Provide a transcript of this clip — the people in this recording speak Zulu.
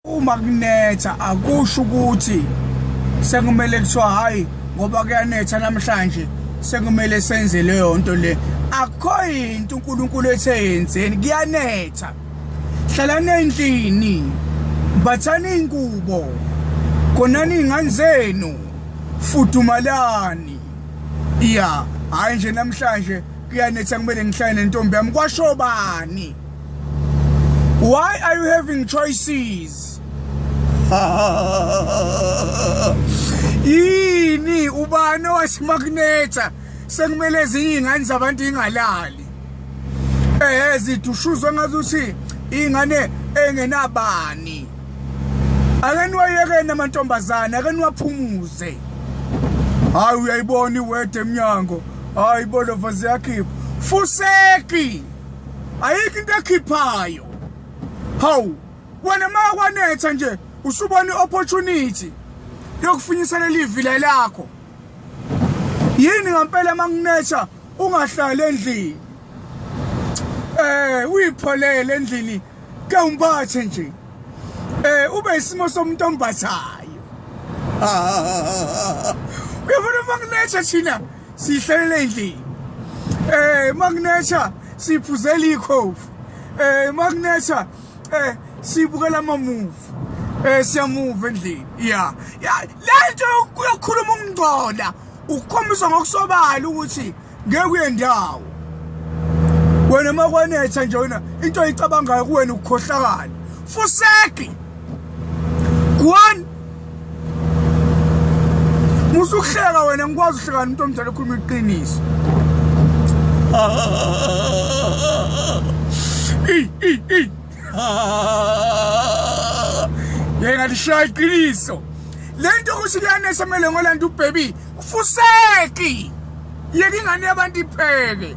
Uma kunetha akusho ukuthi sekumele kuthiwa hayi ngoba kuyanetha namhlanje sekumele senze leyo nto le. Akho into uNkulunkulu ethenzeni, kuyanetha. Hlalani endlini, bathani inkubo, konani ingane zenu, fudumalani. Ya, hayi nje namhlanje kuyanetha kumele ngihlale nentombi yami kwasho bani? Why are you having choices? Yini ubani waseMagnet sekumele ezinye ingane zabantu ingalali? Zidushushwe ngazuthi ingane engenabani. Ake niwayeke namantombazana, ake niwaphumuze. Hayi uyayibona iwede eminyango. Hayi bolova ziyakhipha. Fuseki. Ayikho into ekhiphayo. Hawu, wena makwanetha nje usubona iopportunity yokufinyisela livila lakho. Yini ngempela makunetha ungahlali endlini. Uyipholele endlini ke umphathe nje. Ube isimo somuntu ombathayo. Uyabona makunetha thina sihlelele endlini. Makunetha siphuzela ikhofu. Makunetha sibukela ama-move. Siyamove endlini. Ya. Lento yokukhuluma ukungcola ukukhombisa ngokusobala ukuthi ngeke uyendawo. Wena makwanetha nje wena into oyicabangayo kuwena ukukhohlakala. Fuseki. Kwani musukuhleka wena ngikwazi ukuhleka umuntu omdala okhuluma iqiniso. Yena lishaya iqiniso. Lento ukuthi kuyanesa kumele ngolanda uBaby. Fuseki. Yeke ingane yabantu ipheke.